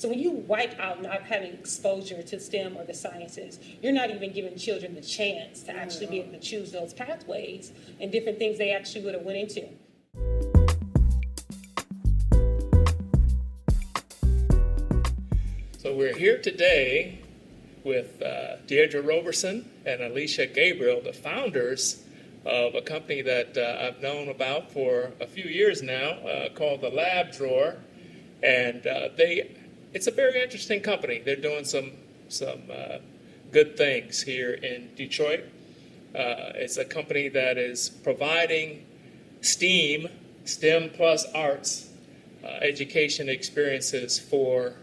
So when you wipe out not having exposure to STEM or the sciences, you're not even giving children the chance to actually be able to choose those pathways and different things they actually would have went into. So we're here today with Deirdre Roberson and Alecia Gabriel, the founders of a company that I've known about for a few years now called the Lab Drawer. And it's a very interesting company. They're doing some good things here in Detroit. It's a company that is providing STEM plus arts education experiences for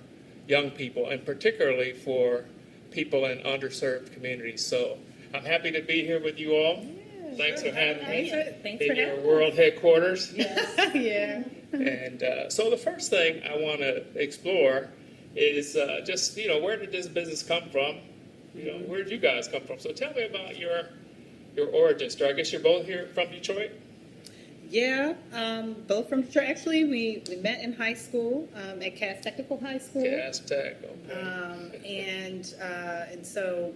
young people, and particularly for people in underserved communities. So I'm happy to be here with you all. Yeah, thanks for having me in your world headquarters. Yes. Yeah. And so the first thing I want to explore is just, where did this business come from? Where did you guys come from? So tell me about your origin story. I guess you're both here from Detroit? Yeah, both from Detroit. Actually, we met in high school at Cass Technical High School. Cass Tech, okay. And so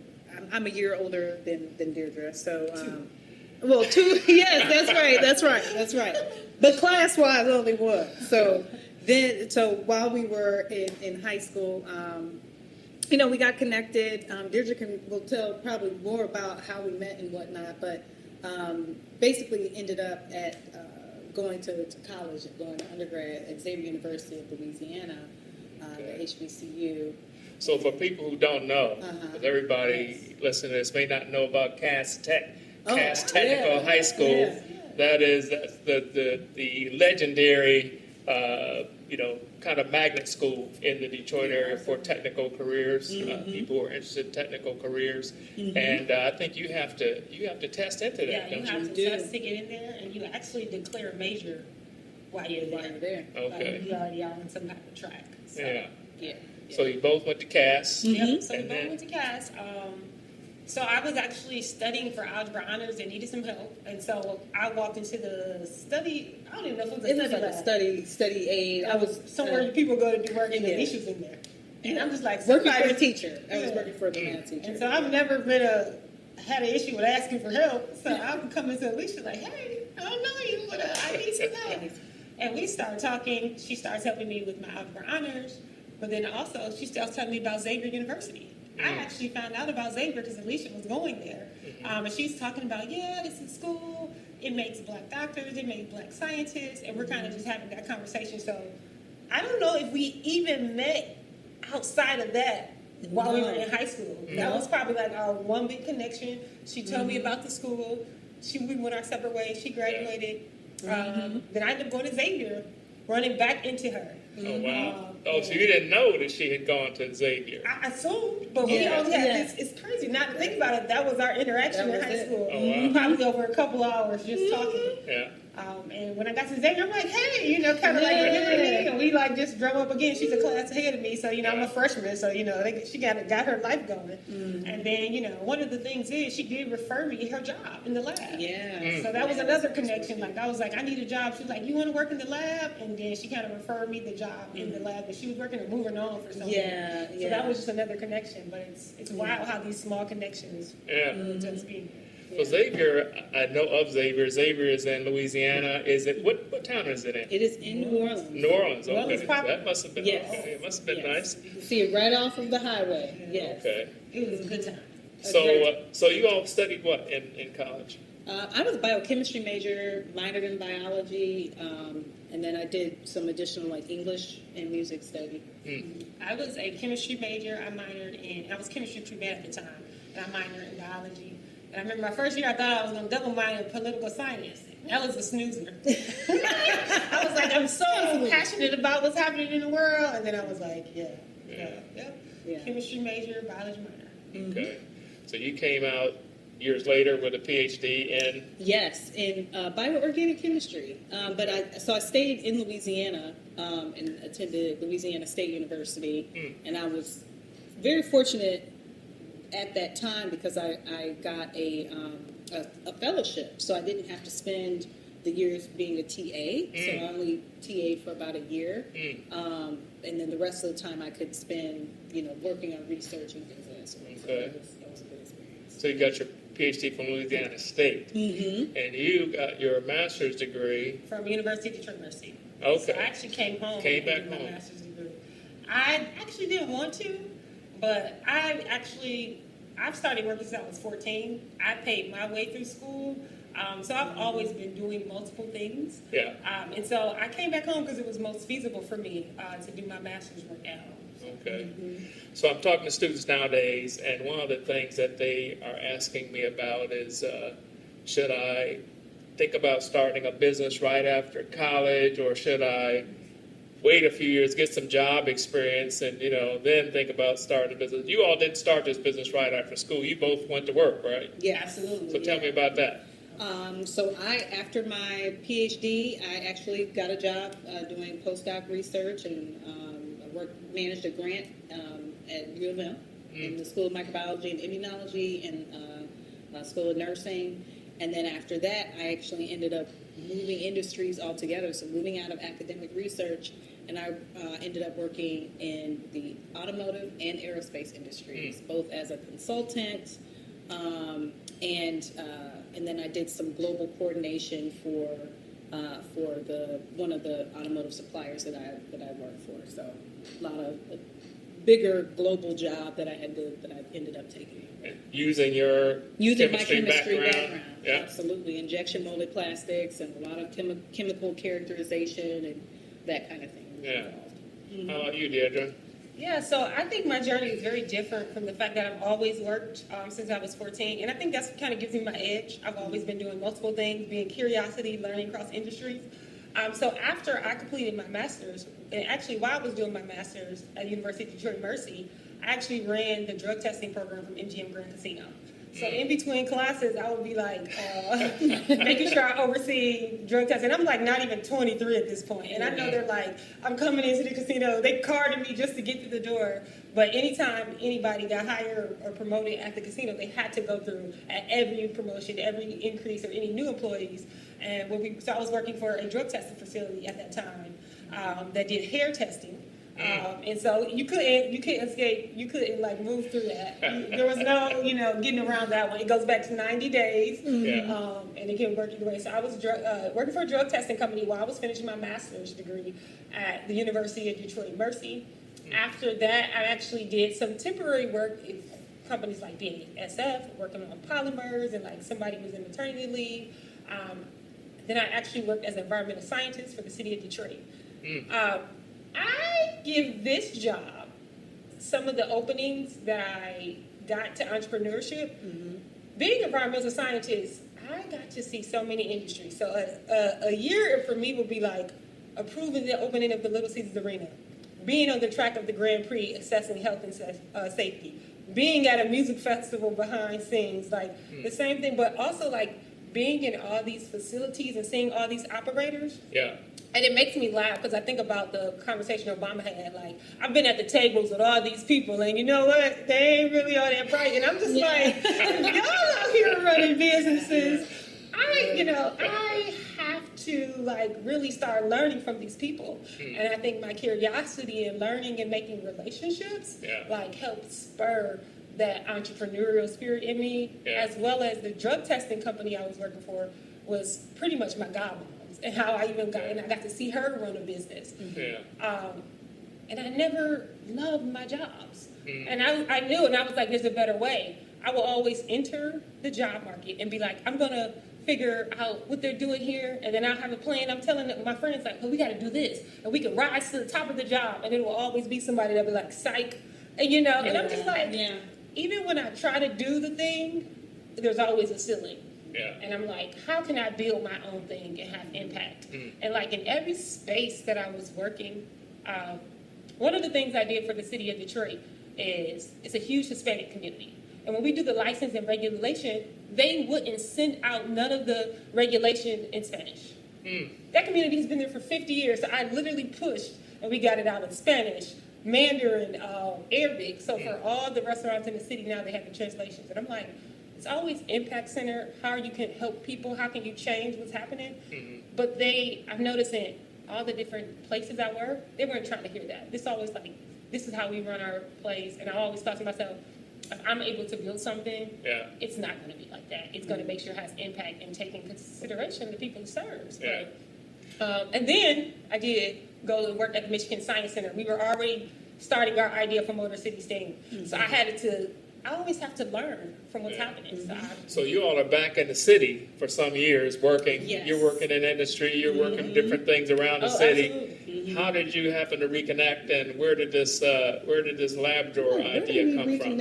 I'm a year older than Deirdre. So, two. Yes, that's right. But class-wise, only one. So while we were in high school, we got connected. Deirdre will tell probably more about how we met and whatnot, but basically ended up at going to college, going to undergrad at Xavier University of Louisiana, the HBCU. So for people who don't know, because everybody listening to this may not know about Cass Technical High School. Yeah. That's the legendary kind of magnet school in the Detroit area for technical careers. People who are interested in technical careers, and I think you have to test into that. Yeah, you have to test to get in there, and you actually declare a major while you're there. Okay. Like you already are on some type of track. So, yeah. So you both went to Cass. Yep. So we both went to Cass. So I was actually studying for algebra honors and needed some help, and so I walked into the study. I don't even know if it was a study aid. I was somewhere people go to do work, and the issues in there. And I'm just like working for a teacher. I was working for a math teacher. And so I've never had an issue with asking for help. So I would come into Alecia like, hey, I don't know you, but I need some help. And we started talking. She starts helping me with my algebra honors, but then also she starts telling me about Xavier University. I actually found out about Xavier because Alecia was going there. And she's talking about, this is school. It makes black doctors. It makes black scientists. And we're kind of just having that conversation. So I don't know if we even met outside of that while we were in high school. That was probably like our one big connection. She told me about the school. We went our separate ways. She graduated. Then I ended up going to Xavier, running back into her. Oh, wow. So you didn't know that she had gone to Xavier? I assumed, but we only had this. It's crazy. Not to think about it, that was our interaction in high school. Oh, wow. Probably over a couple hours just talking. Yeah. And when I got to Xavier, I'm like, hey, kind of like, remember me? And we just drove up again. She's a class ahead of me, so, I'm a freshman, so, she got her life going. And then, one of the things is she did refer me her job in the lab. Yeah. So that was another connection. I was like, I need a job. She was like, you want to work in the lab? And then she kind of referred me the job in the lab that she was working or moving on for something. Yeah. So that was just another connection. But it's wild how these small connections just be. So Xavier, I know of Xavier. Xavier is in Louisiana. Is it what town is it in? It is in New Orleans. New Orleans. Okay. That must have been okay. It must have been nice. You can see it right off of the highway. Yes. Okay. It was a good time. So you all studied what in college? I was a biochemistry major, minored in biology, and then I did some additional English and music study. I was a chemistry major. I was chemistry pre-med at the time, and I minored in biology. And I remember my first year, I thought I was going to double minor in political science. That was a snoozer. I was like, I'm so passionate about what's happening in the world. And then I was like, chemistry major, biology minor. Okay. So you came out years later with a PhD in? Yes, in bioorganic chemistry. But I stayed in Louisiana and attended Louisiana State University. And I was very fortunate at that time because I got a fellowship, so I didn't have to spend the years being a TA, so I only TA for about a year, and then the rest of the time I could spend, working on research and things of that sort. So Okay. that was a good experience. So you got your PhD from Louisiana State, and you got your master's degree. From University of Detroit Mercy. Okay. So I actually came home Came and back did my home. master's degree. I actually didn't want to, but I've started working since I was 14. I paid my way through school. So I've always been doing multiple things. Yeah. And so I came back home because it was most feasible for me to do my master's work at home. Okay. So I'm talking to students nowadays, and one of the things that they are asking me about is, should I think about starting a business right after college, or should I wait a few years, get some job experience, and then think about starting a business? You all didn't start this business right after school. You both went to work, right? Yeah, Absolutely. So tell me about that. So after my PhD, I actually got a job doing postdoc research, and managed a grant at U of M in the School of Microbiology and Immunology and School of Nursing. And then after that, I actually ended up moving industries altogether, so moving out of academic research, and I ended up working in the automotive and aerospace industries, both as a consultant, and then I did some global coordination for one of the automotive suppliers that I worked for. So a lot of a bigger global job that I ended up taking. Using your Using my chemistry chemistry background. Yeah. Absolutely. Injection molded plastics and a lot of chemical characterization and that kind of thing. Yeah. How about you, Deirdre? Yeah, so I think my journey is very different from the fact that I've always worked since I was 14. And I think that's kind of gives me my edge. I've always been doing multiple things, being curiosity, learning across industries. So after I completed my master's, and actually while I was doing my master's at University of Detroit Mercy, I actually ran the drug testing program from MGM Grand Casino. So in between classes, I would be like making sure I oversee drug testing. I'm like not even 23 at this point. And I know they're like, I'm coming into the casino. They carded me just to get through the door. But anytime anybody got hired or promoted at the casino, they had to go through at every promotion, every increase, or any new employees. And so I was working for a drug testing facility at that time that did hair testing. And so you couldn't escape, you couldn't like move through that. There was no, getting around that one. It goes back to 90 days, and it can work either way. So I was working for a drug testing company while I was finishing my master's degree at the University of Detroit Mercy. After that, I actually did some temporary work in companies like BASF, working on polymers, and like somebody was in maternity leave. Then I actually worked as an environmental scientist for the city of Detroit. I give this job some of the openings that I got to entrepreneurship. Being an environmental scientist, I got to see so many industries. So a year for me would be like approving the opening of the Little Caesars Arena, being on the track of the Grand Prix, assessing health and safety, being at a music festival behind scenes, like the same thing, but also like being in all these facilities and seeing all these operators. Yeah. And it makes me laugh because I think about the conversation Obama had. Like, I've been at the tables with all these people, and you know what? They ain't really all that bright. And I'm just like, y'all out here running businesses. I have to like really start learning from these people. And I think my curiosity and learning and making relationships like helped spur that entrepreneurial spirit in me, as well as the drug testing company I was working for was pretty much my godmom. And how I even got, and I got to see her run a business. And I never loved my jobs. And I knew, and I was like, there's a better way. I will always enter the job market and be like, I'm going to figure out what they're doing here, and then I'll have a plan. I'm telling my friends, like, well, we got to do this, and we can rise to the top of the job, and it will always be somebody that'll be like, psych. And, and I'm just like, even when I try to do the thing, there's always a ceiling. And I'm like, how can I build my own thing and have impact? And like in every space that I was working, one of the things I did for the city of Detroit is it's a huge Hispanic community. And when we do the license and regulation, they wouldn't send out none of the regulation in Spanish. That community has been there for 50 years. So I literally pushed, and we got it out in Spanish, Mandarin, Arabic. So for all the restaurants in the city now, they have the translations. And I'm like, it's always impact center, how you can help people, how can you change what's happening. But I've noticed in all the different places I work, they weren't trying to hear that. This always like, this is how we run our place. And I always thought to myself, if I'm able to build something, it's not going to be like that. It's going to make sure it has impact and take in consideration the people it serves. Yeah. And then I did go and work at the Michigan Science Center. We were already starting our idea for Motor City STEAM. So I always have to learn from what's happening. So you all are back in the city for some years working. Yes. You're working in industry. You're working different things around the city. Absolutely. How did you happen to reconnect, and where did this lab drawer idea come from?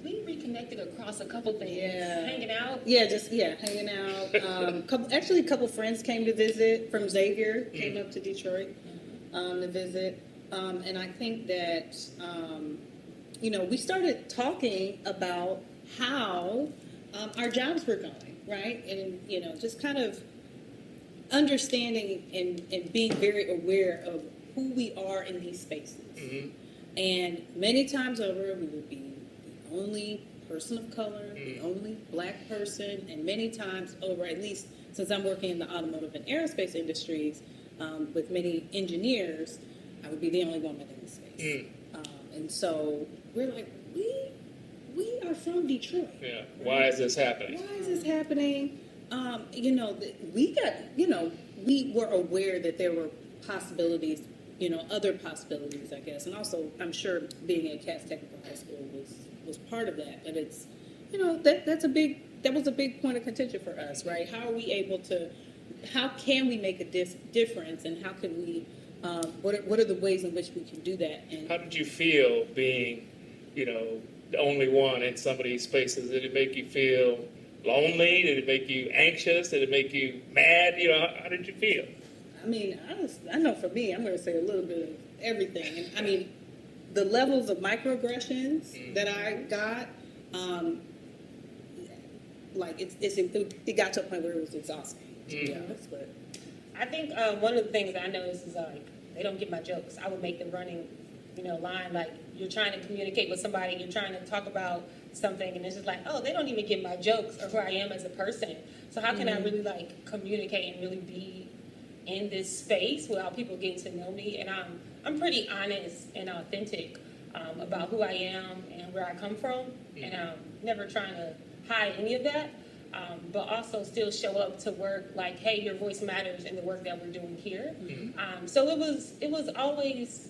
We reconnected across a couple things. Yeah. Hanging out. Hanging out. Actually, a couple friends came to visit from Xavier, came up to Detroit to visit. And I think that, we started talking about how our jobs were going, right? And, just kind of understanding and being very aware of who we are in these spaces. And many times over, we would be the only person of color, the only black person, and many times over, at least since I'm working in the automotive and aerospace industries with many engineers, I would be the only woman in the space. And so we're like, we are from Detroit. Yeah. Why is this happening? Why is this happening? We were aware that there were possibilities, other possibilities, I guess. And also, I'm sure being at Cass Technical High School was part of that. But it's, that was a big point of contention for us, right? How can we make a difference, and how can we, what are the ways in which we can do that? And How did you feel being, the only one in some of these spaces? Did it make you feel lonely? Did it make you anxious? Did it make you mad? How did you feel? I mean, I know for me, I'm going to say a little bit of everything. And I mean, the levels of microaggressions that I got, it got to a point where it was exhausting, to be honest. But I think one of the things I noticed is they don't get my jokes. I would make the running, line, like you're trying to communicate with somebody, you're trying to talk about something, and it's just like, oh, they don't even get my jokes or who I am as a person. So how can I really communicate and really be in this space without people getting to know me? And I'm pretty honest and authentic about who I am and where I come from, and I'm never trying to hide any of that. But also still show up to work like, hey, your voice matters in the work that we're doing here. So it was always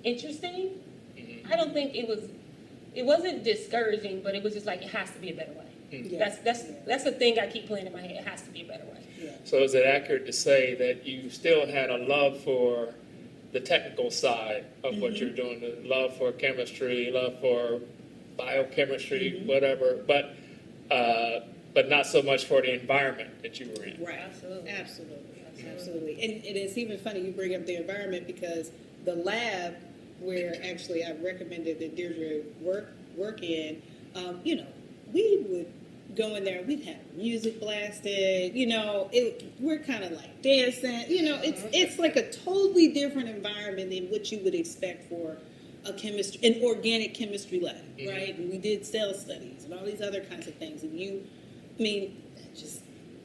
interesting. I don't think it wasn't discouraging, but it was just like, it has to be a better way. That's the thing I keep playing in my head. It has to be a better way. yeah. So is it accurate to say that you still had a love for the technical side of what you're doing, the love for chemistry, love for biochemistry, whatever, but not so much for the environment that you were in? Right. Absolutely. And it's even funny you bring up the environment, because the lab where actually I recommended that Deirdre work in, we would go in there, we'd have music blasted, we're kind of like dancing, it's like a totally different environment than what you would expect for an organic chemistry lab, right? And we did cell studies and all these other kinds of things. And that just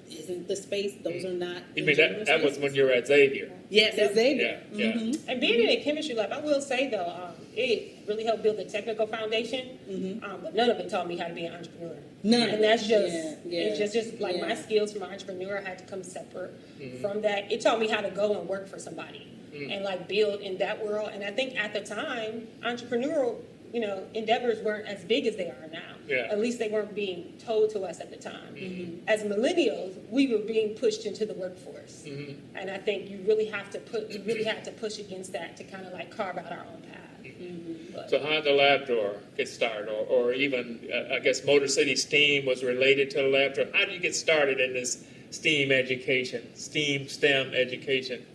isn't the space. Those are not. You mean that was when you were at Xavier? Yes, at Xavier. Yeah. And being in a chemistry lab, I will say though, it really helped build the technical foundation. But none of it taught me how to be an entrepreneur. None. And that's just it's just like my skills from an entrepreneur had to come separate from that. It taught me how to go and work for somebody and build in that world. And I think at the time, entrepreneurial, endeavors weren't as big as they are now. Yeah. At least they weren't being told to us at the time. As millennials, we were being pushed into the workforce. And I think you really had to push against that to kind of carve out our own path. So how did the lab drawer get started, or even I guess Motor City STEAM was related to the lab drawer? How did you get started in this STEM education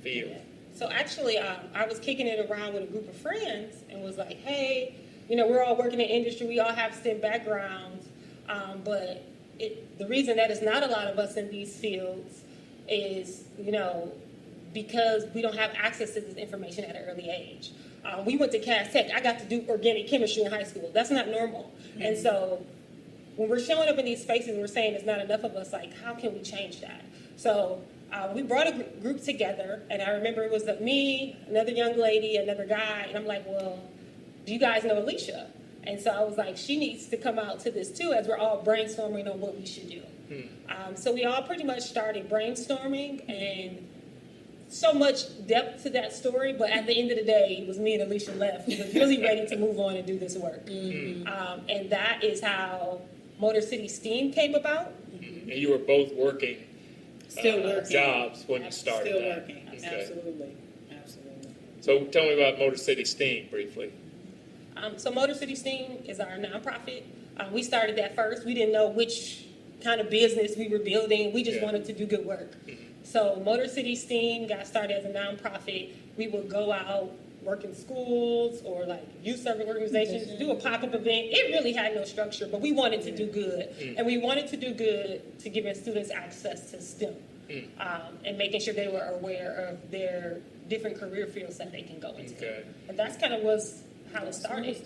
field? So actually, I was kicking it around with a group of friends and was like, hey, we're all working in industry, we all have STEM backgrounds, but the reason that is not a lot of us in these fields is, because we don't have access to this information at an early age. We went to Cass Tech. I got to do organic chemistry in high school. That's not normal. And so when we're showing up in these spaces and we're saying there's not enough of us, like, how can we change that? So we brought a group together, and I remember it was me, another young lady, another guy, and I'm like, well, do you guys know Alecia? And so I was like, she needs to come out to this too, as we're all brainstorming on what we should do. So we all pretty much started brainstorming, and so much depth to that story, but at the end of the day, it was me and Alecia left. We was really ready to move on and do this work. And that is how Motor City STEAM came about. And you were both working, Still working. jobs when you started Still that. working. Okay. Absolutely. So tell me about Motor City STEAM briefly. So Motor City STEAM is our nonprofit. We started that first. We didn't know which kind of business we were building. We just wanted to do good work. So Motor City STEAM got started as a nonprofit. We would go out, work in schools or like youth service organizations, do a pop-up event. It really had no structure, but we wanted to do good. And we wanted to do good to giving students access to STEM and making sure they were aware of their different career fields that they can go into. Okay. And that's kind of was how it started.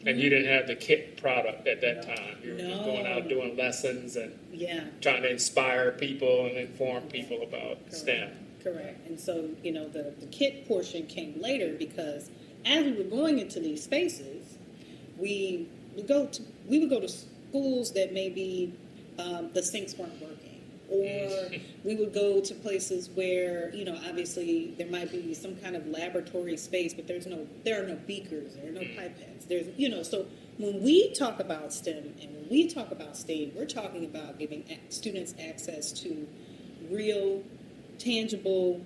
And you didn't have the kit product at that time. You were just No. going out doing lessons and Yeah. trying to inspire people and inform people about STEM. Correct. And so, the kit portion came later because as we were going into these spaces, we would go to schools that maybe the sinks weren't working. Or we would go to places where, obviously there might be some kind of laboratory space, but there are no beakers, there are no pipettes. So when we talk about STEM and when we talk about STEAM, we're talking about giving students access to real, tangible,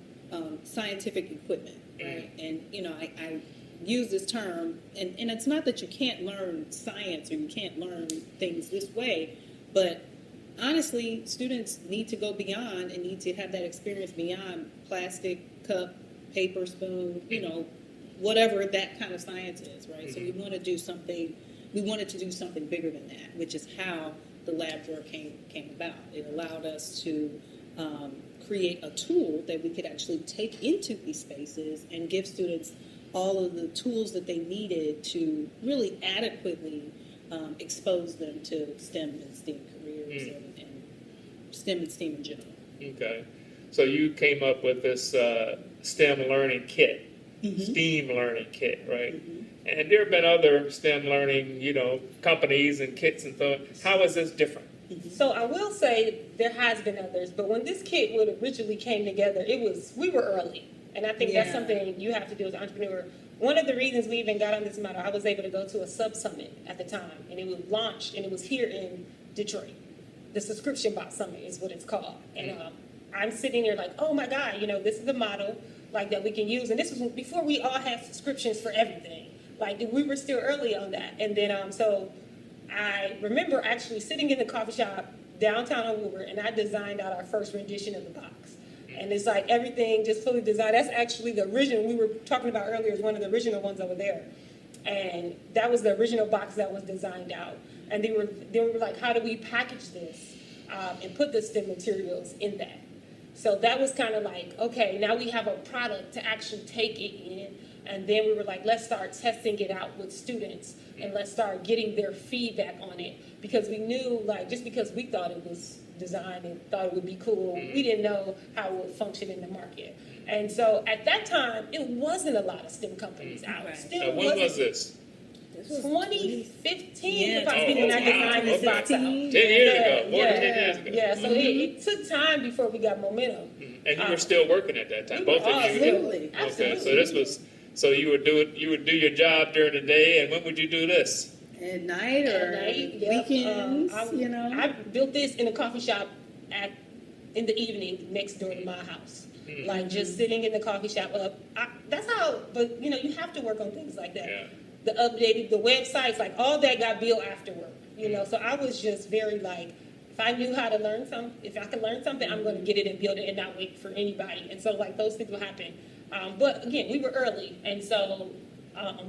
scientific equipment, right? And, I use this term, and it's not that you can't learn science or you can't learn things this way, but honestly, students need to go beyond and need to have that experience beyond plastic cup, paper spoon, whatever that kind of science is, right? So we want to do something. We wanted to do something bigger than that, which is how the lab drawer came about. It allowed us to create a tool that we could actually take into these spaces and give students all of the tools that they needed to really adequately expose them to STEM and STEAM careers and STEM and STEAM in general. Okay. So you came up with this STEM learning kit, STEAM learning kit, right? And there have been other STEM learning, companies and kits and so on. How is this different? So I will say there has been others, but when this kit originally came together, we were early. And I think that's something you have to do as an entrepreneur. One of the reasons we even got on this model, I was able to go to a sub-summit at the time, and it was launched, and it was here in Detroit. The Subscription Box Summit is what it's called. And I'm sitting there like, oh my God, this is a model like that we can use. And this was before we all had subscriptions for everything. Like we were still early on that. And then, so I remember actually sitting in the coffee shop downtown on Woodward, and I designed out our first rendition of the box. And it's like everything just fully designed. That's actually the original we were talking about earlier, is one of the original ones over there. And that was the original box that was designed out. And they were like, how do we package this and put the STEM materials in that? So that was kind of like, okay, now we have a product to actually take it in. And then we were like, let's start testing it out with students and let's start getting their feedback on it. Because we knew, like, just because we thought it was designed and thought it would be cool, we didn't know how it would function in the market. And so at that time, it wasn't a lot of STEM companies out. Right. Still When was this? 2015, when I designed this box out. 10 years ago, more than 10 years ago. Yeah, so it took time before we got momentum. And you were still working at that time, both of you. Absolutely. Okay, so this was, so you would do your job during the day, and when would you do this? At night or weekends, I built this in a coffee shop in the evening next door to my house. Like just sitting in the coffee shop that's how, but you have to work on things like that. Yeah. The updated, the websites, like all that got built after work, So I was just very like, if I knew how to learn something, if I could learn something, I'm going to get it and build it and not wait for anybody. And so like those things will happen. But again, we were early. And so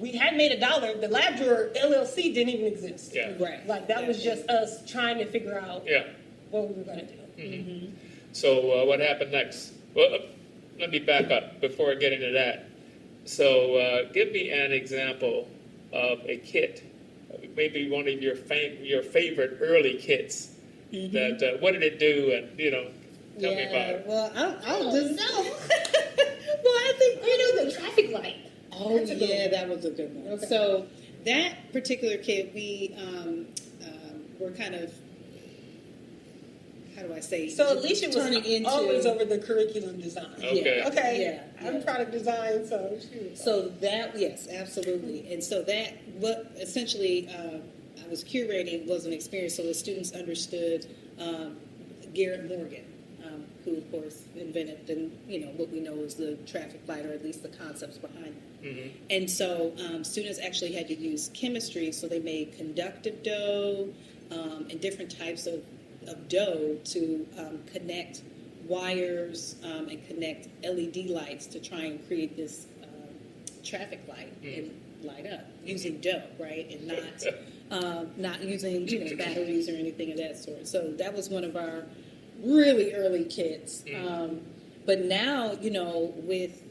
we had made $1. The Lab Drawer LLC didn't even exist. Yeah. Right. Like that was just us trying to figure out Yeah. what we were going to do. So what happened next? Well, let me back up before I get into that. So give me an example of a kit, maybe one of your favorite early kits. That what did it do, and tell me about it. Well, I'll just no. Well, I think The traffic light. Oh That's a good one. that was a good one. Okay. So that particular kit, we were kind of, how do I say? So Alicia was turning into always over the curriculum design. Okay. Okay. Yeah. I'm product design, so she was. So that, yes, absolutely. And so that, what essentially I was curating was an experience so the students understood Garrett Morgan, who of course invented what we know is the traffic light, or at least the concepts behind it. Mm-hmm. And so students actually had to use chemistry, so they made conductive dough and different types of dough to connect wires and connect LED lights to try and create this traffic light and light up using dough, right? And not using batteries or anything of that sort. So that was one of our really early kits. But now, with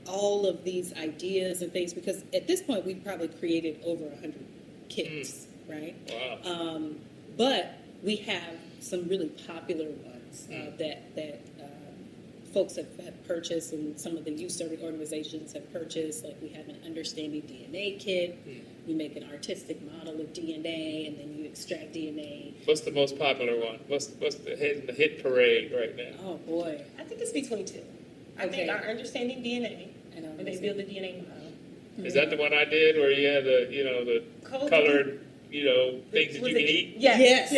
all of these ideas and things, because at this point we've probably created over 100 kits, right? Wow. But we have some really popular ones that folks have purchased, and some of the youth serving organizations have purchased. Like, we have an Understanding DNA kit. You make an artistic model of DNA, and then you extract DNA. What's the most popular one? What's the hit parade right now? Oh boy! I think it's between two. I Okay. think our Understanding DNA, I know. when they build the DNA model. Is that the one I did where you had the colored things that you can eat? Yes.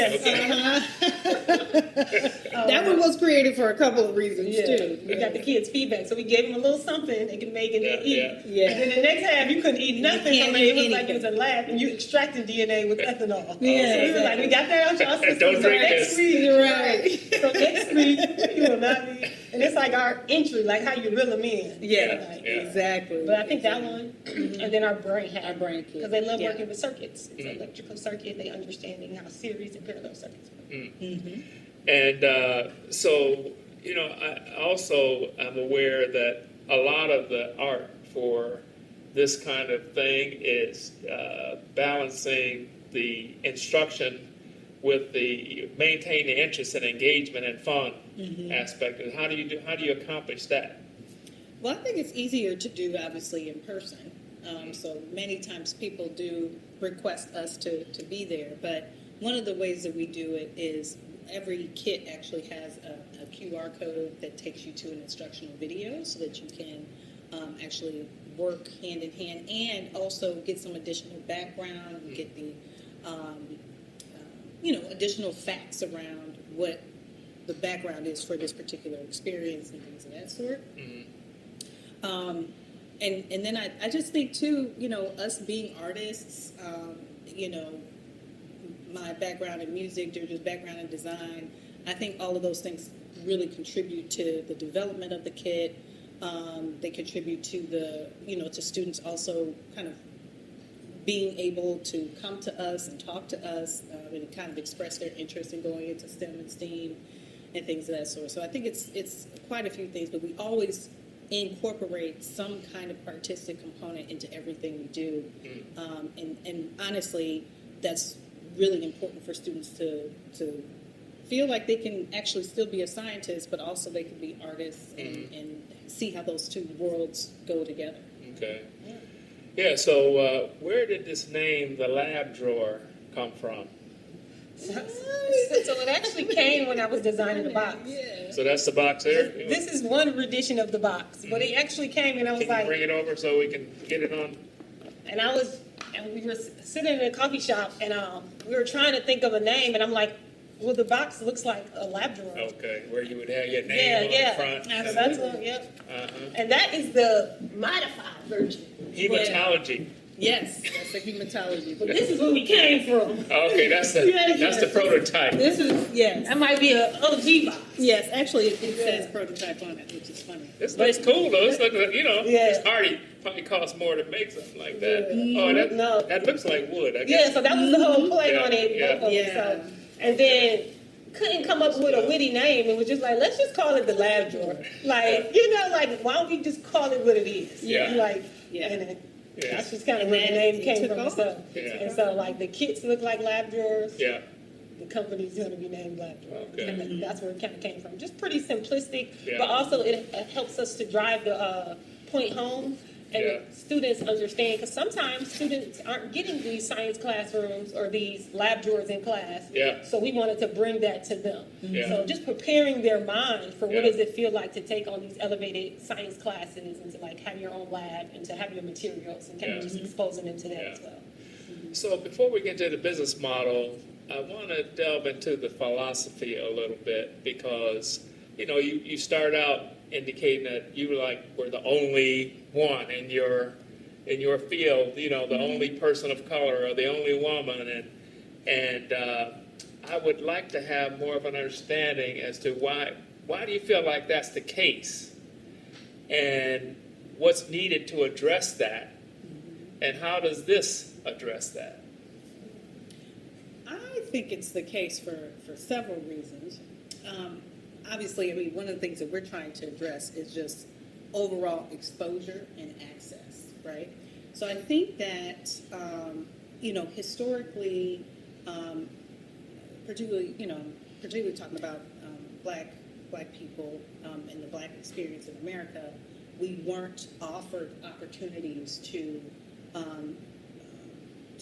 That one was created for a couple of reasons too. We got the kids' feedback, so we gave them a little something they could make and they eat. Yeah. And then the next half, you couldn't eat nothing can't from it. It was eat like it was a lab, and you extracted DNA with ethanol. Yeah, So we were like, we got that out y'all system. Don't So drink next this. week, You're right. So next week, you will not be. And it's like our entry, like how you reel them in. Yeah, Like, exactly. But I think that one, and then our brain hack. Our brain kit. Because they love Yeah. working with circuits. It's an electrical circuit. They understanding how series and parallel circuits work. And so, I also am aware that a lot of the art for this kind of thing is balancing the instruction with the maintain the interest and engagement and fun aspect. And how do you accomplish that? Well, I think it's easier to do, obviously, in person. So many times people do request us to be there. But one of the ways that we do it is every kit actually has a QR code that takes you to an instructional video so that you can actually work hand in hand and also get some additional background and get the additional facts around what the background is for this particular experience and things of that sort. And then I just think too, us being artists, my background in music, Deirdre's background in design, I think all of those things really contribute to the development of the kit. They contribute to to students also kind of being able to come to us and talk to us and kind of express their interest in going into STEM and STEAM and things of that sort. So I think it's quite a few things, but we always incorporate some kind of artistic component into everything we do. And honestly, that's really important for students to feel like they can actually still be a scientist, but also they can be artists and see how those two worlds go together. Okay. Yeah, so where did this name, the lab drawer, come from? So it actually came when I was designing the box. Yeah. So that's the box there? This is one rendition of the box, but it actually came and I was Can you like, bring it over so we can get it on? and we were sitting in a coffee shop and we were trying to think of a name and I'm like, well, the box looks like a lab drawer. Okay, where you would have your name on the front. So that's one, yep. And that is the modified version. Hematology. Yes, that's the hematology. But this is where we came from. Okay, that's the prototype. This is, yes. That might be an OG box. Yes, actually, it says prototype on it, which is funny. This looks cool though. It's like, Yeah. it's already probably costs more to make something like that. No. That looks like wood, I guess. Yeah, so that was the whole play on it. Yeah. Both of them. So, and then couldn't come up with a witty name. It was just like, let's just call it the lab drawer. Like, why don't we just call it what it is? Yeah. Like, Yeah. And Yeah. that's just kind of where the And name it came took from. off. So, Yeah. and so like the kits look like lab drawers. Yeah. The company's going to be named Lab Drawers. Okay. And that's where it kind of came from. Just pretty simplistic, Yeah. but also it helps us to drive the point home and Yeah. students understand, because sometimes students aren't getting these science classrooms or these lab drawers in class. Yeah. So we wanted to bring that to them. Yeah. So just preparing their mind for what Yeah. does it feel like to take on these elevated science classes and to like have your own lab and to have your materials and kind Yeah. of just exposing them to that Yeah. as well. So before we get to the business model, I want to delve into the philosophy a little bit because, you start out indicating that you were the only one in your field, the only person of color or the only woman, and I would like to have more of an understanding as to why do you feel like that's the case, and what's needed to address that, and how does this address that? I think it's the case for several reasons. Obviously, I mean, one of the things that we're trying to address is just overall exposure and access, right? So I think that, historically, particularly talking about black people and the black experience in America, we weren't offered opportunities to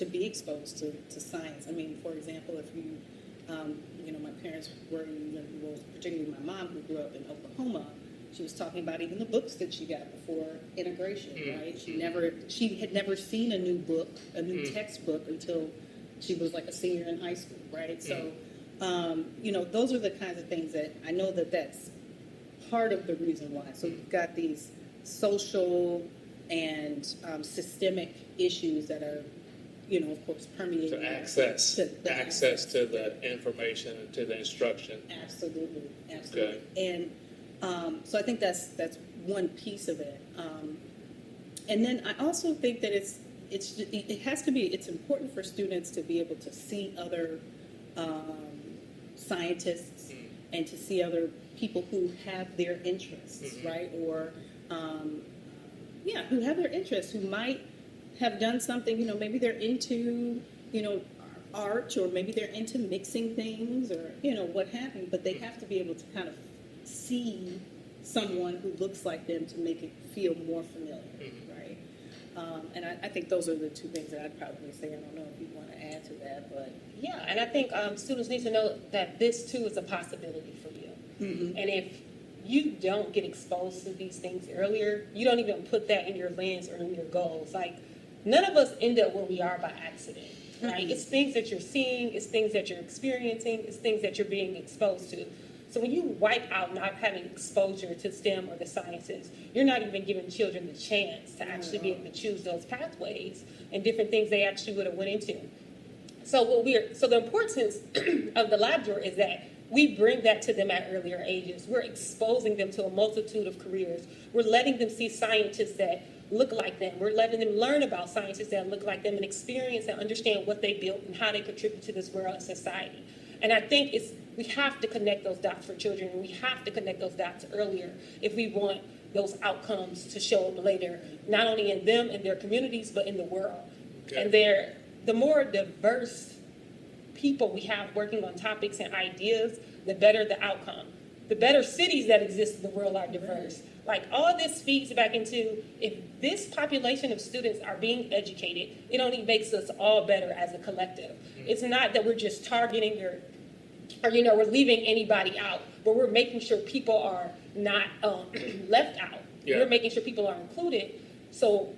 be exposed to science. I mean, for example, if you, my parents were, particularly my mom who grew up in Oklahoma, she was talking about even the books that she got before integration, right? She had never seen a new book, a new textbook until she was like a senior in high school, right? So, those are the kinds of things that I know that's part of the reason why. So you've got these social and systemic issues that are, of course, permeating. To access to the information and to the instruction. Absolutely. Okay. And so I think that's one piece of it. And then I also think that it's important for students to be able to see other scientists and to see other people who have their interests, right? Or who have their interests, who might have done something, maybe they're into, art, or maybe they're into mixing things, or, what have you, but they have to be able to kind of see someone who looks like them to make it feel more familiar, right? And I think those are the two things that I'd probably say. I don't know if you want to add to that, but... Yeah, and I think students need to know that this, too, is a possibility for you. And if you don't get exposed to these things earlier, you don't even put that in your lens or in your goals. Like, none of us end up where we are by accident, right? It's things that you're seeing, it's things that you're experiencing, it's things that you're being exposed to. So when you wipe out not having exposure to STEM or the sciences, you're not even giving children the chance to actually be able to choose those pathways and different things they actually would have went into. So the importance of the lab drawer is that we bring that to them at earlier ages. We're exposing them to a multitude of careers. We're letting them see scientists that look like them. We're letting them learn about scientists that look like them and experience and understand what they built and how they contribute to this world and society. And I think we have to connect those dots for children, and we have to connect those dots earlier if we want those outcomes to show up later, not only in them and their communities, but in the world. Okay. And the more diverse people we have working on topics and ideas, the better the outcome. The better cities that exist in the world are diverse. Like, all this feeds back into, if this population of students are being educated, it only makes us all better as a collective. It's not that we're just targeting or we're leaving anybody out, but we're making sure people are not left out. Yeah. We're making sure people are included. So,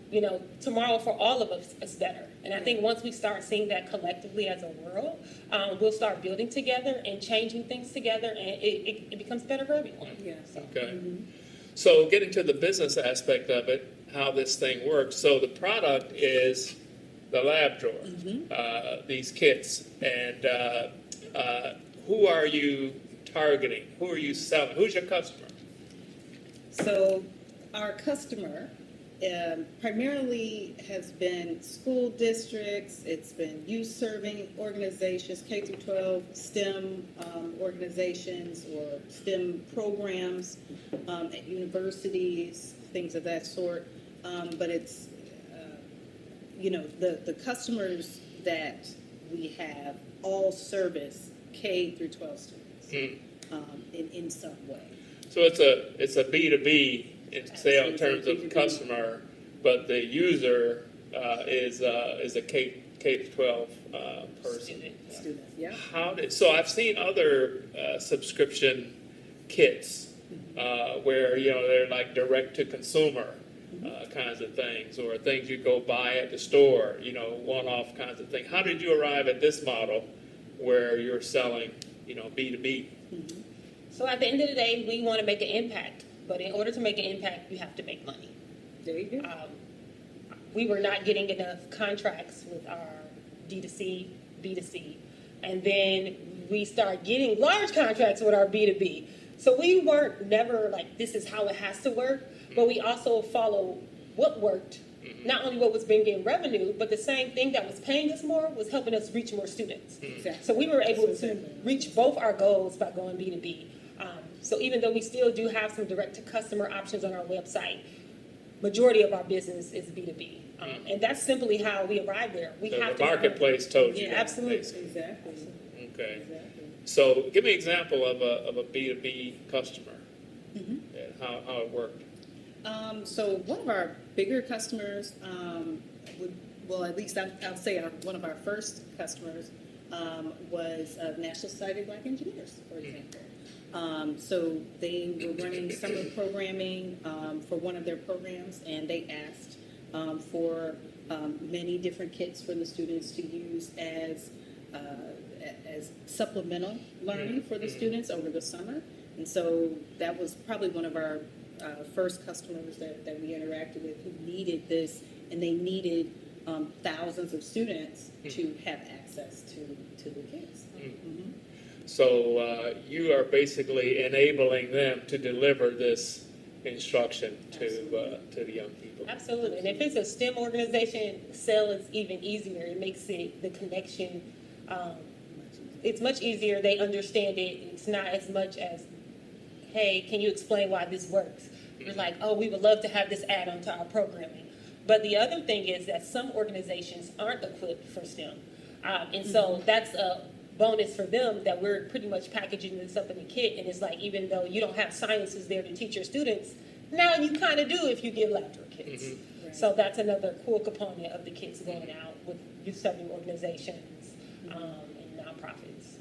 tomorrow for all of us is better. And I think once we start seeing that collectively as a world, we'll start building together and changing things together, and it becomes better for everyone. Yeah. So. Okay. So getting to the business aspect of it, how this thing works. So the product is the lab drawer, these kits, and who are you targeting? Who are you selling? Who's your customer? So our customer primarily has been school districts. It's been youth-serving organizations, K-12 STEM organizations or STEM programs at universities, things of that sort. But it's the customers that we have all service K through 12 students in some way. So it's a B2B sale in terms of B2B. customer, but the user is a K to 12 person. Student, yeah. So I've seen other subscription kits where they're like direct to consumer kinds of things, or things you go buy at the store, one-off kinds of things. How did you arrive at this model where you're selling B2B? So at the end of the day, we want to make an impact. But in order to make an impact, you have to make money. There you go. We were not getting enough contracts with our D2C, B2C. And then we started getting large contracts with our B2B. So we weren't never like, this is how it has to work. But we also follow what worked. Not only what was bringing revenue, but the same thing that was paying us more was helping us reach more students. Exactly. So we were able to reach both our goals by going B2B. So even though we still do have some direct-to-customer options on our website, majority of our business is B2B. And that's simply how we arrived there. We have The to marketplace told you. Yeah, that, absolutely. basically. Exactly. Okay. Exactly. So give me an example of a B2B customer and how it worked. So one of our bigger customers, at least I'll say one of our first customers was National Society of Black Engineers, for example. So they were running summer programming for one of their programs, and they asked for many different kits for the students to use as supplemental learning for the students over the summer. And so that was probably one of our first customers that we interacted with who needed this, and they needed thousands of students to have access to the kits. So you are basically enabling them to deliver this instruction to the young people. Absolutely. And if it's a STEM organization, sell is even easier. It makes the connection, it's much easier. They understand it. It's not as much as, hey, can you explain why this works? It's like, oh, we would love to have this add on to our programming. But the other thing is that some organizations aren't equipped for STEM. And so that's a bonus for them that we're pretty much packaging this up in a kit. And it's like, even though you don't have sciences there to teach your students, now you kind of do if you give lateral kits. Right. So that's another cool component of the kits going out with youth serving organizations and nonprofits.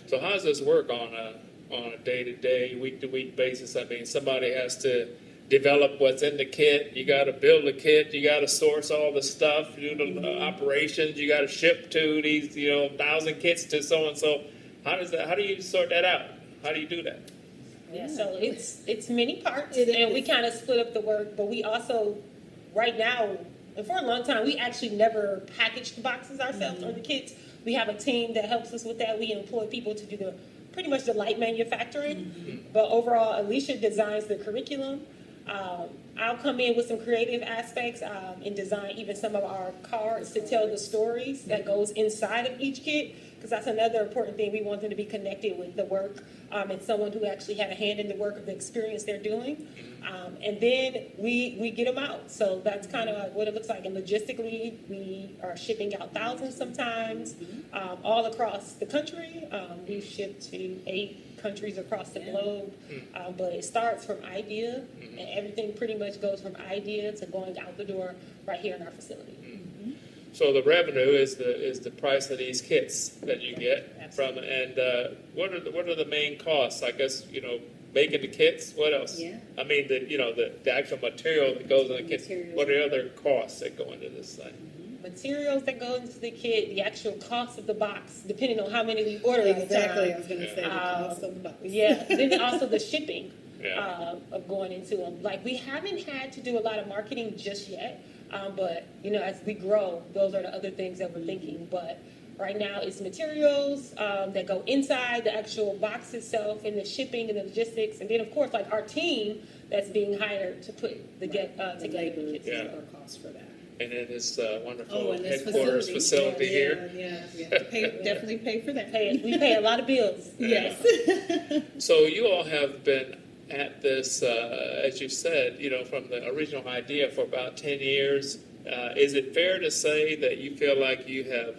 So how does this work on a day-to-day, week-to-week basis? I mean, somebody has to develop what's in the kit. You got to build a kit. You got to source all the stuff, do the operations. You got to ship to these, 1,000 kits to so and so. How do you sort that out? How do you do that? Yeah, so it's many parts, It and is. we kind of split up the work. But we also, right now, and for a long time, we actually never packaged the boxes ourselves or the kits. We have a team that helps us with that. We employ people to do pretty much the light manufacturing. But overall, Alecia designs the curriculum. I'll come in with some creative aspects and design even some of our cards to tell the stories that goes inside of each kit, because that's another important thing. We want them to be connected with the work and someone who actually had a hand in the work of the experience they're doing. And then we get them out. So that's kind of what it looks like. And logistically, we are shipping out thousands sometimes all across the country. We've shipped to 8 countries across the globe, but it starts from idea, and everything pretty much goes from idea to going out the door right here in our facility. So the revenue is the price of these kits that you get from, and what are the main costs? I guess making the kits. What else? Yeah. I mean the actual material that goes in the kits. Materials. What are the other costs that go into this thing? Materials that go into the kit, the actual cost of the box, depending on how many we order at the Exactly. I time. was going to say the cost of the box. Yeah, then also the shipping Yeah. of going into them. Like, we haven't had to do a lot of marketing just yet, but as we grow, those are the other things that we're thinking. But right now, it's materials that go inside the actual box itself, and the shipping and the logistics, and then of course, like our team that's being hired to put together the kits. Yeah. Our cost for that. And then this wonderful Oh, and this headquarters facility here. Yeah, we have to definitely pay for that. We pay a lot of bills. Yes. So you all have been at this, as you said, from the original idea for about 10 years. Is it fair to say that you feel like you have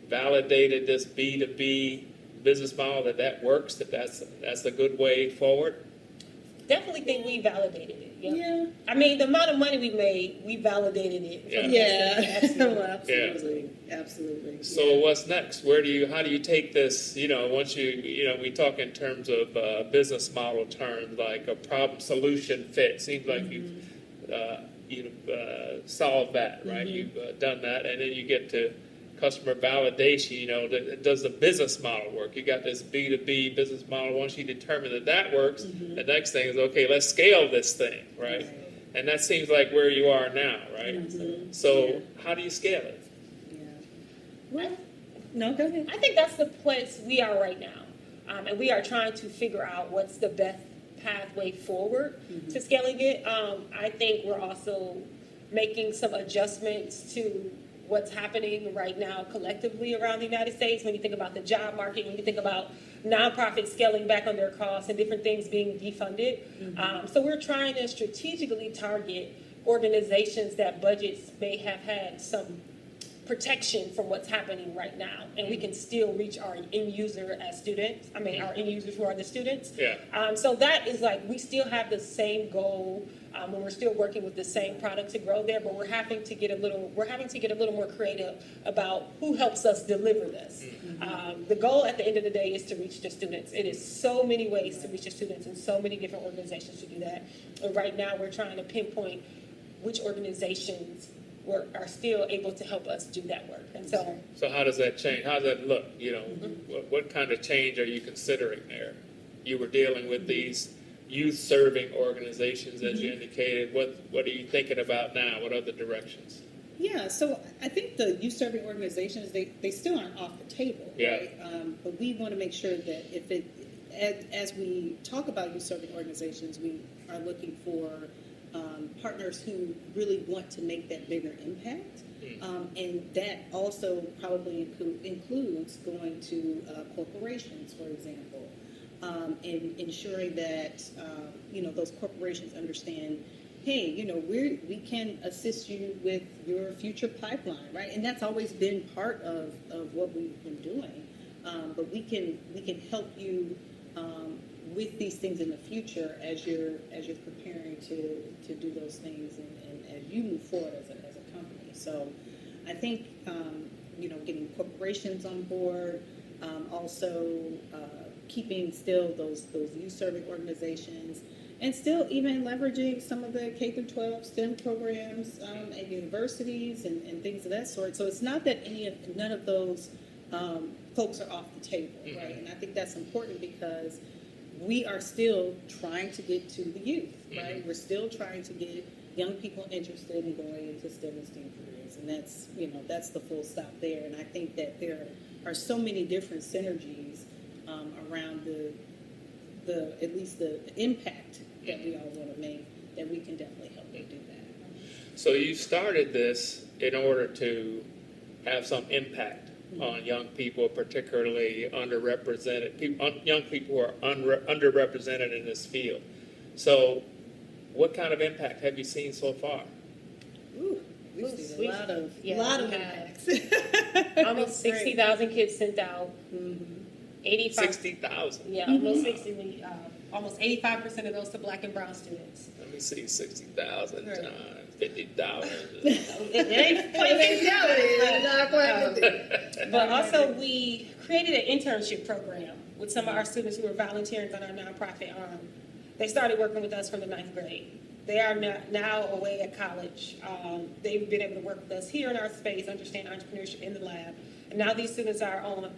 validated this B2B business model, that works, that's a good way forward? Definitely think we validated it. Yep. Yeah. I mean, the amount of money we made, we validated it. Yeah. Yeah, Absolutely. absolutely. So what's next? How do you take this, once we talk in terms of business model terms, like a problem solution fit. Seems like you've solved that, right? You've done that, and then you get to customer validation. Does the business model work? You got this B2B business model. Once you determine that works, the next thing is, okay, let's scale this thing, right? And that seems like where you are now, right? So how do you scale it? Well, no, go ahead. I think that's the place we are right now. And we are trying to figure out what's the best pathway forward to scaling it. I think we're also making some adjustments to what's happening right now collectively around the United States. When you think about the job market, when you think about nonprofits scaling back on their costs and different things being defunded. So we're trying to strategically target organizations that budgets may have had some protection from what's happening right now, and we can still reach our end user as students. I mean, our end users who are the students. Yeah. So that is like, we still have the same goal, and we're still working with the same product to grow there, but we're having to get a little more creative about who helps us deliver this. The goal at the end of the day is to reach the students. It is so many ways to reach the students and so many different organizations to do that. And right now we're trying to pinpoint which organizations are still able to help us do that work. And so how does that change? How does that look? What kind of change are you considering there? You were dealing with these youth-serving organizations, as you indicated. What are you thinking about now? What other directions? Yeah, so I think the youth-serving organizations, they still aren't off the table, right? But we want to make sure that as we talk about youth-serving organizations, we are looking for partners who really want to make that bigger impact. And that also probably includes going to corporations, for example, and ensuring that, those corporations understand, hey, we can assist you with your future pipeline, right? And that's always been part of what we've been doing. But we can help you with these things in the future as you're preparing to do those things and as you move forward as a company. So I think getting corporations on board, also keeping still those youth-serving organizations, and still even leveraging some of the K-12 STEM programs at universities and things of that sort. So it's not that none of those folks are off the table, right? And I think that's important because we are still trying to get to the youth, right? We're still trying to get young people interested in going into STEM and STEAM careers, and that's the full stop there. And I think that there are so many different synergies around the at least the impact that we all want to make, that we can definitely help them do that. So you started this in order to have some impact on young people, particularly underrepresented people, young people who are underrepresented in this field. So what kind of impact have you seen so far? Ooh, we've seen a lot of impacts. Almost 60,000 kids sent out. 60,000. Yeah, almost 60. Almost 85% of those to Black and Brown students. Let me see, 60,000 times $50. It ain't quite $50. But also, we created an internship program with some of our students who are volunteering on our nonprofit arm. They started working with us from the 9th grade. They are now away at college. They've been able to work with us here in our space, understand entrepreneurship in the lab. And now these students are on,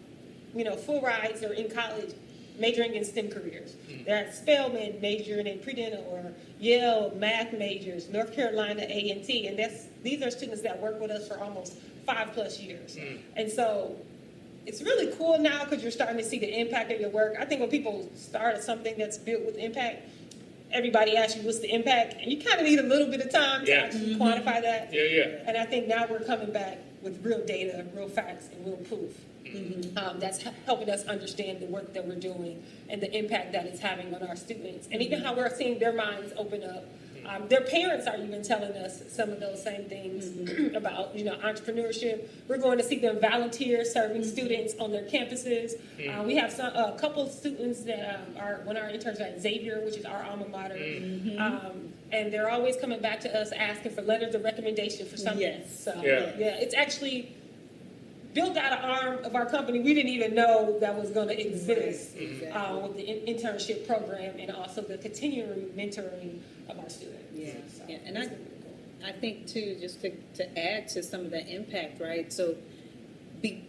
full rides or in college, majoring in STEM careers. They're at Spelman majoring in pre-dental, or Yale math majors, North Carolina A&T. And these are students that work with us for almost 5+ years. And so it's really cool now because you're starting to see the impact of your work. I think when people start something that's built with impact, everybody asks you what's the impact, and you kind of need a little bit of time to actually quantify that. And I think now we're coming back with real data, real facts, and real proof. That's helping us understand the work that we're doing and the impact that it's having on our students, and even how we're seeing their minds open up Their parents are even telling us some of those same things about, entrepreneurship. We're going to see them volunteer serving students on their campuses. We have a couple of students that are one of our interns at Xavier, which is our alma mater, and they're always coming back to us asking for letters of recommendation for something. Yes. So it's actually built out an arm of our company we didn't even know that was going to exist with the internship program and also the continuing mentoring of our students. Yeah, So, and it's really cool. I think too, just to add to some of that impact, right? So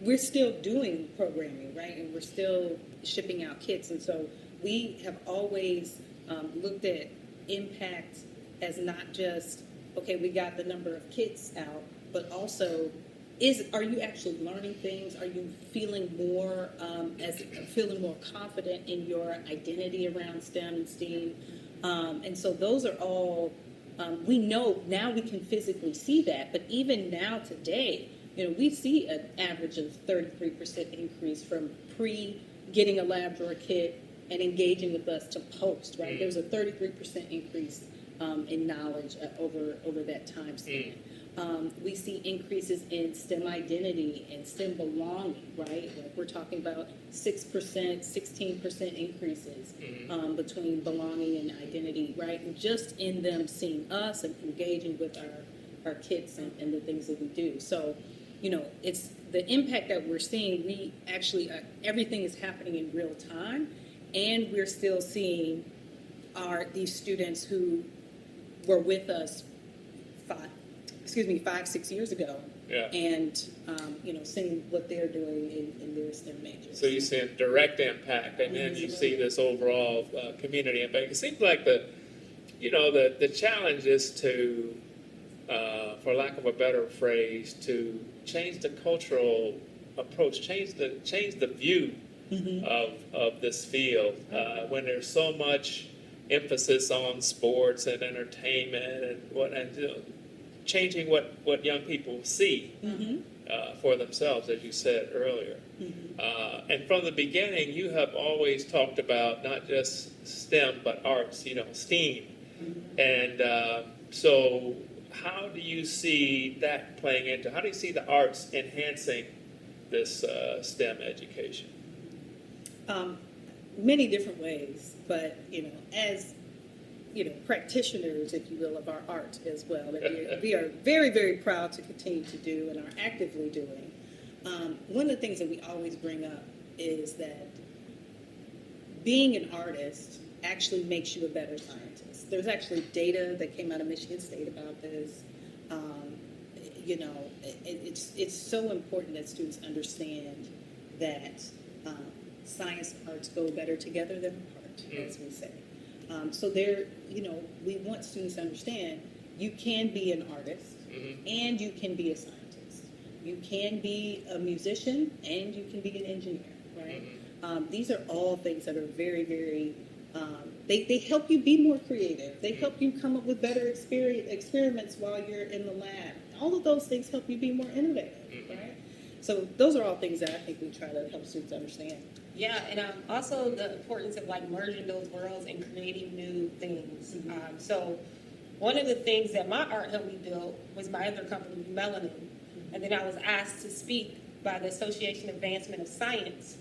we're still doing programming, right? And we're still shipping out kits. And so we have always looked at impact as not just, okay, we got the number of kits out, but also are you actually learning things? Are you feeling more feeling more confident in your identity around STEM and STEAM? And so those are all, we know now we can physically see that, but even now today, we see an average of 33% increase from getting a lab drawer kit and engaging with us to post, right? There was a 33% increase in knowledge over that time span. We see increases in STEM identity and STEM belonging, right? Like we're talking about 6%, 16% increases between belonging and identity, right? And just in them seeing us and engaging with our kits and the things that we do. So, it's the impact that we're seeing. We actually, everything is happening in real time, and we're still seeing these students who were with us 5-6 years ago, and seeing what they're doing in their STEM majors. So you see a direct impact, and then you see this overall community impact. It seems like the challenge is to, for lack of a better phrase, to change the cultural approach, change the view of this field when there's so much emphasis on sports and entertainment and changing what young people see for themselves, as you said earlier. And from the beginning, you have always talked about not just STEM, but arts, STEAM. And so how do you see that playing into, how do you see the arts enhancing this STEM education? Many different ways, but, as practitioners, if you will, of our art as well, that we are very, very proud to continue to do and are actively doing. One of the things that we always bring up is that being an artist actually makes you a better scientist. There's actually data that came out of Michigan State about this. It's so important that students understand that science and arts go better together than apart, as we say. So we want students to understand you can be an artist and you can be a scientist. You can be a musician and you can be an engineer, right? These are all things that are very, very, they help you be more creative. They help you come up with better experiments while you're in the lab. All of those things help you be more innovative, right? So those are all things that I think we try to help students understand. Yeah, and also the importance of merging those worlds and creating new things. So one of the things that my art helped me build was my other company, Melanin. And then I was asked to speak by the Association Advancement of Science.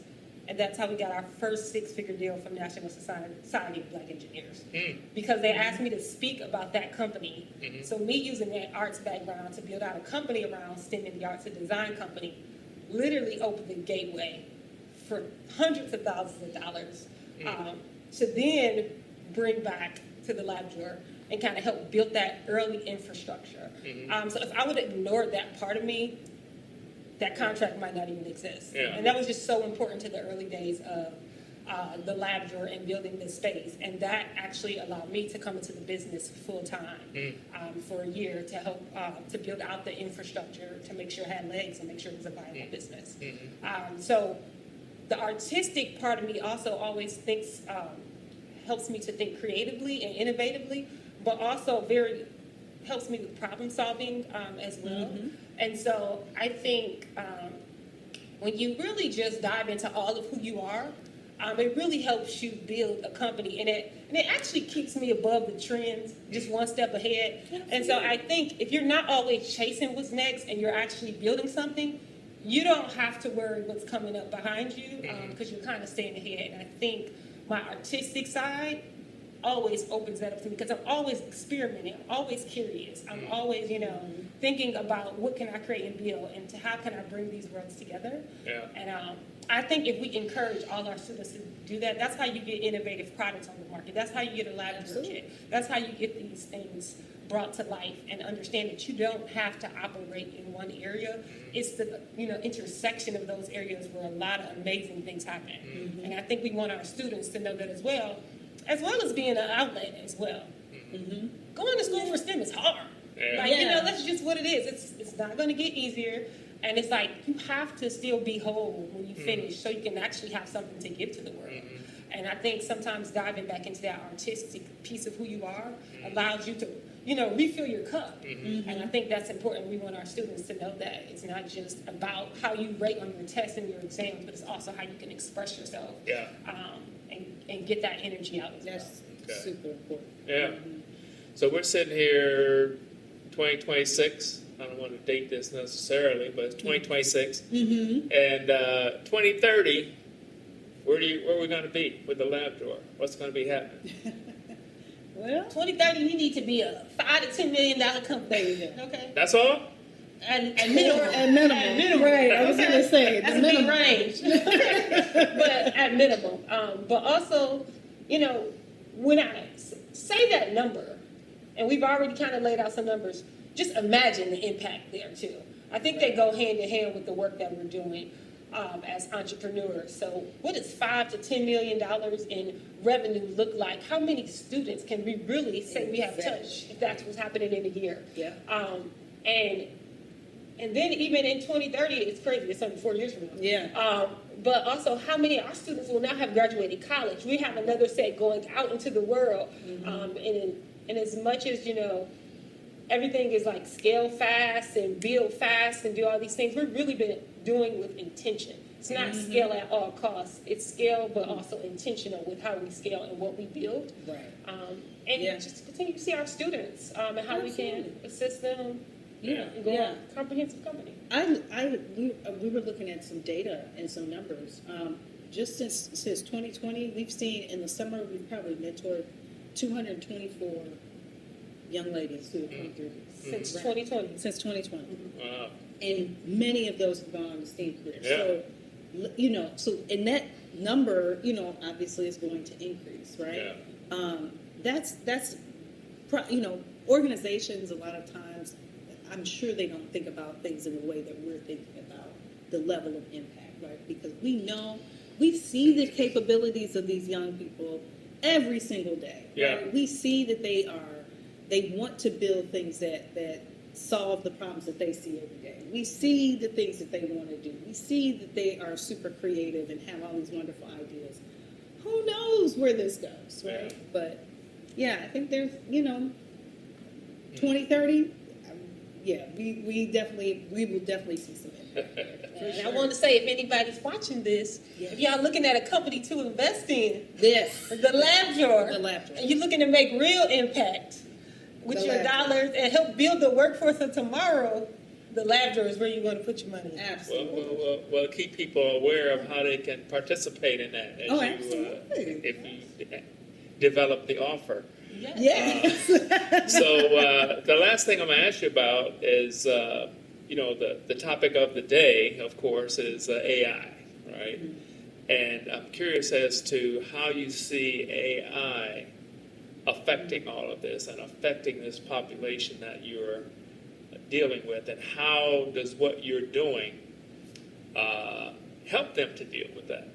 And that's how we got our first 6-figure deal from National Society of Black Engineers. Because they asked me to speak about that company. So me using that arts background to build out a company around STEM and the arts, a design company, literally opened the gateway for hundreds of thousands of dollars to then bring back to the lab drawer and kind of help build that early infrastructure. So if I would have ignored that part of me, that contract might not even exist. And that was just so important to the early days of the lab drawer and building this space. And that actually allowed me to come into the business full time for a year to help to build out the infrastructure to make sure it had legs and make sure it was a viable business. So the artistic part of me also always helps me to think creatively and innovatively, but also helps me with problem solving as well. And so I think when you really just dive into all of who you are, it really helps you build a company. And And it actually keeps me above the trends, just one step ahead. And so I think if you're not always chasing what's next and you're actually building something, you don't have to worry what's coming up behind you because you're kind of staying ahead. And I think my artistic side always opens that up to me because I'm always experimenting. I'm always curious. I'm always, thinking about what can I create and build and how can I bring these worlds together. Yeah. And I think if we encourage all our students to do that, that's how you get innovative products on the market. That's how you get a laboratory kit. That's how you get these things brought to life and understand that you don't have to operate in one area. It's the intersection of those areas where a lot of amazing things happen. And I think we want our students to know that as well as being an outlet as well. Going to school for STEM is hard. That's just what it is. It's not going to get easier. And it's like you have to still be whole when you finish so you can actually have something to give to the world. And I think sometimes diving back into that artistic piece of who you are allows you to, refill your cup. And I think that's important. We want our students to know that it's not just about how you rate on your tests and your exams, but it's also how you can express yourself and get that energy out as well. That's super important. Yeah. So we're sitting here 2026. I don't want to date this necessarily, but it's 2026. And 2030, where are we going to be with the lab drawer? What's going to be happening? Well, 2030, we need to be a $5 to $10 million company. Okay. That's all? At minimum. At minimum. Right. I was going to say that's a big range. But at minimum. But also, when I say that number, and we've already kind of laid out some numbers, just imagine the impact there too. I think they go hand in hand with the work that we're doing as entrepreneurs. So what does $5 to $10 million in revenue look like? How many students can we really say we have touched if that's what's happening in a year? Yeah. And then even in 2030, it's crazy. It's only 4 years from now. Yeah. But also, how many of our students will now have graduated college? We have another set going out into the world. And as much as, everything is like scale fast and build fast and do all these things, we've really been doing with intention. It's not scale at all costs. It's scale, but also intentional with how we scale and what we build. Right. And just continue to see our students and how we can assist them. And go on a comprehensive company. We were looking at some data and some numbers. Just since 2020, we've seen in the summer we've probably mentored 224 young ladies who have come through Since 2020. Since 2020. Wow. And many of those have gone on to STEAM careers. Yeah. So and that number, obviously is going to increase, right? Yeah. Organizations a lot of times, I'm sure they don't think about things in the way that we're thinking about the level of impact, right? Because we see the capabilities of these young people every single day. Yeah. Right? We see that they want to build things that solve the problems that they see every day. We see the things that they want to do. We see that they are super creative and have all these wonderful ideas. Who knows where this goes, right? Yeah. But I think there's, 2030, we will definitely see some impact. And I want to say, if anybody's watching this, if y'all looking at a company to invest in, Yes. the lab drawer, And you're looking to make real impact with your dollars and help build the workforce of tomorrow, the lab drawer is where you want to put your money. Absolutely. Well, keep people aware of how they can participate in that as absolutely. if you develop the offer. Yes. So the last thing I'm going to ask you about is, the topic of the day, of course, is AI, right? And I'm curious as to how you see AI affecting all of this and affecting this population that you're dealing with, and how does what you're doing help them to deal with that?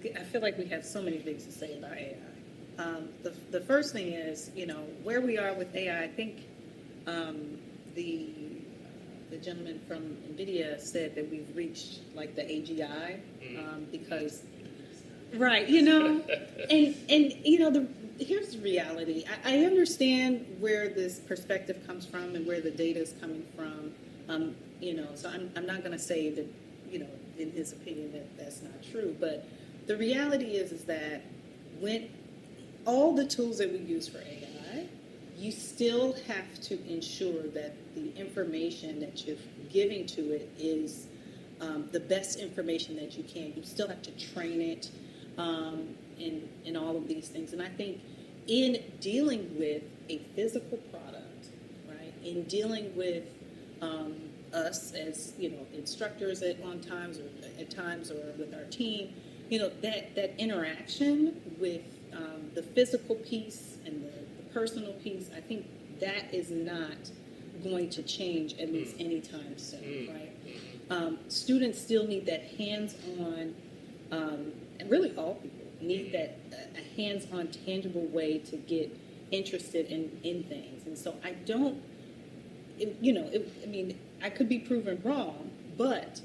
I feel like we have so many things to say about AI. The first thing is, where we are with AI. I think the gentleman from NVIDIA said that we've reached like the AGI because, right, here's the reality. I understand where this perspective comes from and where the data is coming from. So I'm not going to say that, in his opinion that's not true, but the reality is that when all the tools that we use for AI, you still have to ensure that the information that you're giving to it is the best information that you can. You still have to train it in all of these things. And I think in dealing with a physical product, right, in dealing with us as, instructors at times or with our team, that interaction with the physical piece and the personal piece, I think that is not going to change at least anytime soon, right? Students still need that hands-on, and really all people need that a hands-on, tangible way to get interested in things. And so I don't, I could be proven wrong, but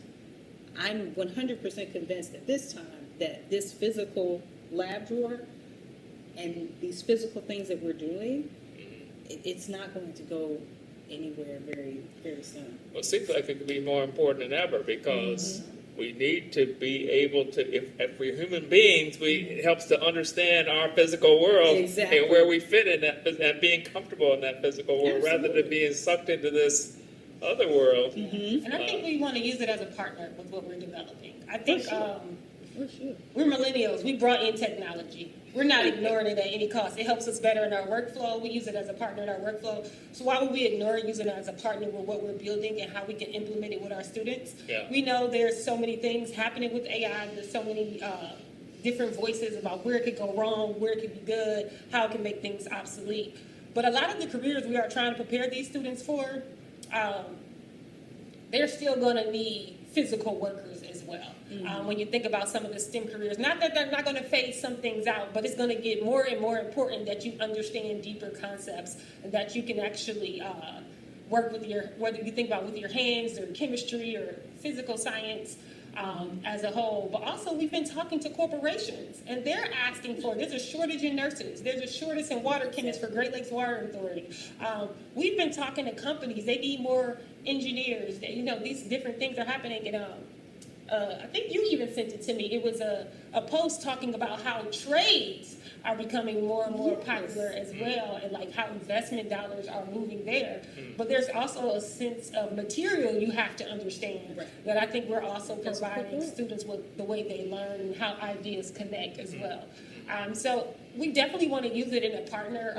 I'm 100% convinced at this time that this physical lab drawer and these physical things that we're doing, it's not going to go anywhere very, very soon. Well, it seems like it could be more important than ever because we need to be able to, if we're human beings, it helps to understand our physical world Exactly. and where we fit in that, and being comfortable in that physical world rather than being sucked into this other world. And I think we want to use it as a partner with what we're developing. I think For sure. we're millennials. We brought in technology. We're not ignoring it at any cost. It helps us better in our workflow. We use it as a partner in our workflow. So why would we ignore using it as a partner with what we're building and how we can implement it with our students? Yeah. We know there's so many things happening with AI. There's so many different voices about where it could go wrong, where it could be good, how it can make things obsolete. But a lot of the careers we are trying to prepare these students for, they're still going to need physical workers as well. When you think about some of the STEM careers, not that they're not going to phase some things out, but it's going to get more and more important that you understand deeper concepts and that you can actually work with whether you think about with your hands or chemistry or physical science as a whole. But also we've been talking to corporations and they're asking there's a shortage in nurses. There's a shortage in water chemists for Great Lakes Water Authority. We've been talking to companies. They need more engineers. These different things are happening. And I think you even sent it to me. It was a post talking about how trades are becoming more and more popular as well, and like how investment dollars are moving there. But there's also a sense of material you have to understand that I think we're also providing students with the way they learn and how ideas connect as well. So we definitely want to use it in a partner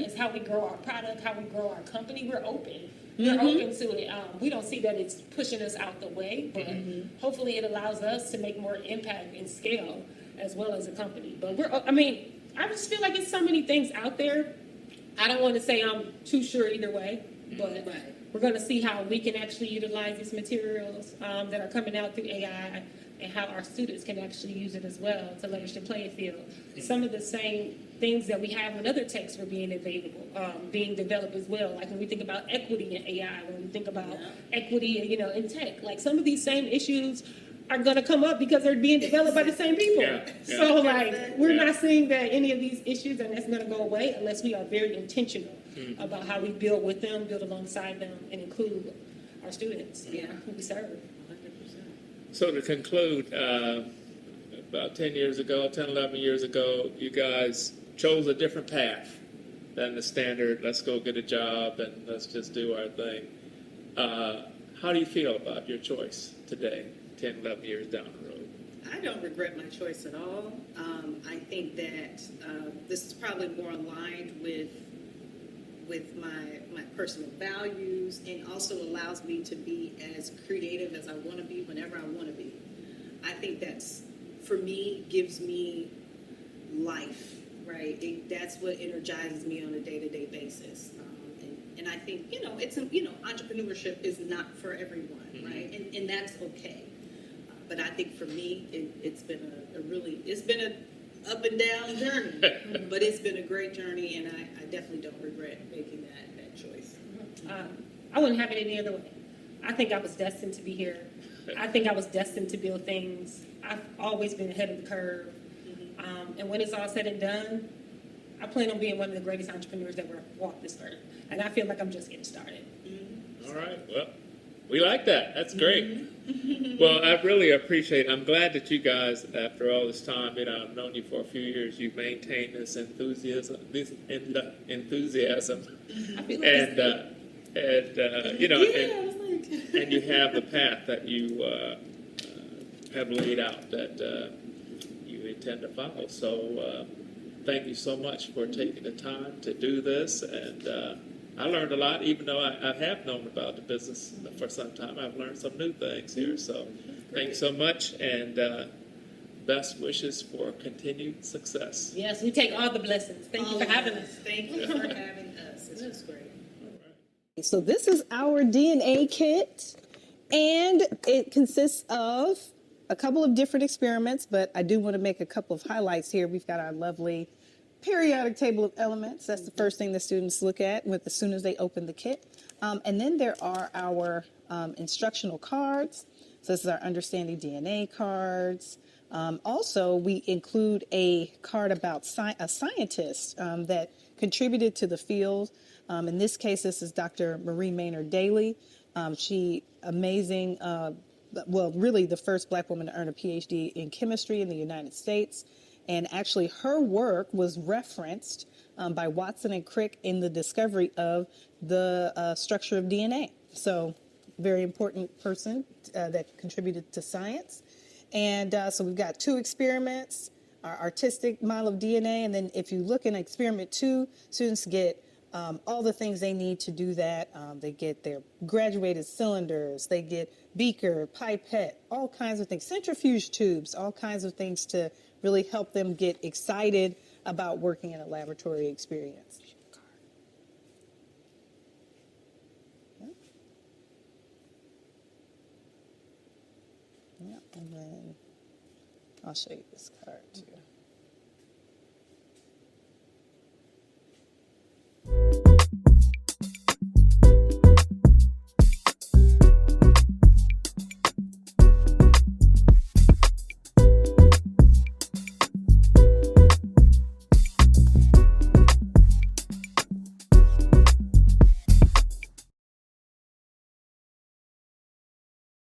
as how we grow our product, how we grow our company. We're open. We're open to it. We don't see that it's pushing us out the way, but hopefully it allows us to make more impact and scale as well as a company. But I just feel like it's so many things out there. I don't want to say I'm too sure either way, but we're going to see how we can actually utilize these materials that are coming out through AI and how our students can actually use it as well to leverage the playing field. Some of the same things that we have when other techs were being available, being developed as well. Like when we think about equity in AI, when we think about equity, in tech, like some of these same issues are going to come up because they're being developed by the same people. So we're not seeing that any of these issues are necessarily going to go away unless we are very intentional about how we build with them, build alongside them, and include our students who we serve. So to conclude, about 10, 11 years ago, you guys chose a different path than the standard, let's go get a job and let's just do our thing. How do you feel about your choice today, 10, 11 years down the road? I don't regret my choice at all. I think that this is probably more aligned with my personal values, and also allows me to be as creative as I want to be whenever I want to be. I think that's, for me, gives me life, right? That's what energizes me on a day-to-day basis. And I think, entrepreneurship is not for everyone, right? And that's okay. But I think for me, it's been an up and down journey, but it's been a great journey, and I definitely don't regret making that choice. I wouldn't have it any other way. I think I was destined to be here. I think I was destined to build things. I've always been ahead of the curve. And when it's all said and done, I plan on being one of the greatest entrepreneurs that ever walked this earth. And I feel like I'm just getting started. All right. Well, We like that. That's great. Well, I really appreciate. I'm glad that you guys, after all this time, I've known you for a few years. You've maintained this enthusiasm, and you have the path that you have laid out that you intend to follow. So, thank you so much for taking the time to do this, and I learned a lot, even though I have known about the business for some time. I've learned some new things here. So thanks so much, and best wishes for continued success. Yes, we take all the blessings. Thank you for having us. Thank you for having us. This was great. So this is our DNA kit, and it consists of a couple of different experiments, but I do want to make a couple of highlights here. We've got our lovely periodic table of elements. That's the first thing the students look at as soon as they open the kit. And then there are our instructional cards. So this is our Understanding DNA cards. Also, we include a card about a scientist that contributed to the field. In this case, this is Dr. Marie Maynard Daly. She amazing, really the first Black woman to earn a PhD in chemistry in the United States. And actually, her work was referenced by Watson and Crick in the discovery of the structure of DNA. So, very important person that contributed to science. And so we've got 2 experiments, our artistic model of DNA. And then if you look in experiment 2, students get all the things they need to do that. They get their graduated cylinders, they get beaker, pipette, all kinds of things, centrifuge tubes, all kinds of things to really help them get excited about working in a laboratory experience. Yeah, and then I'll show you this card too.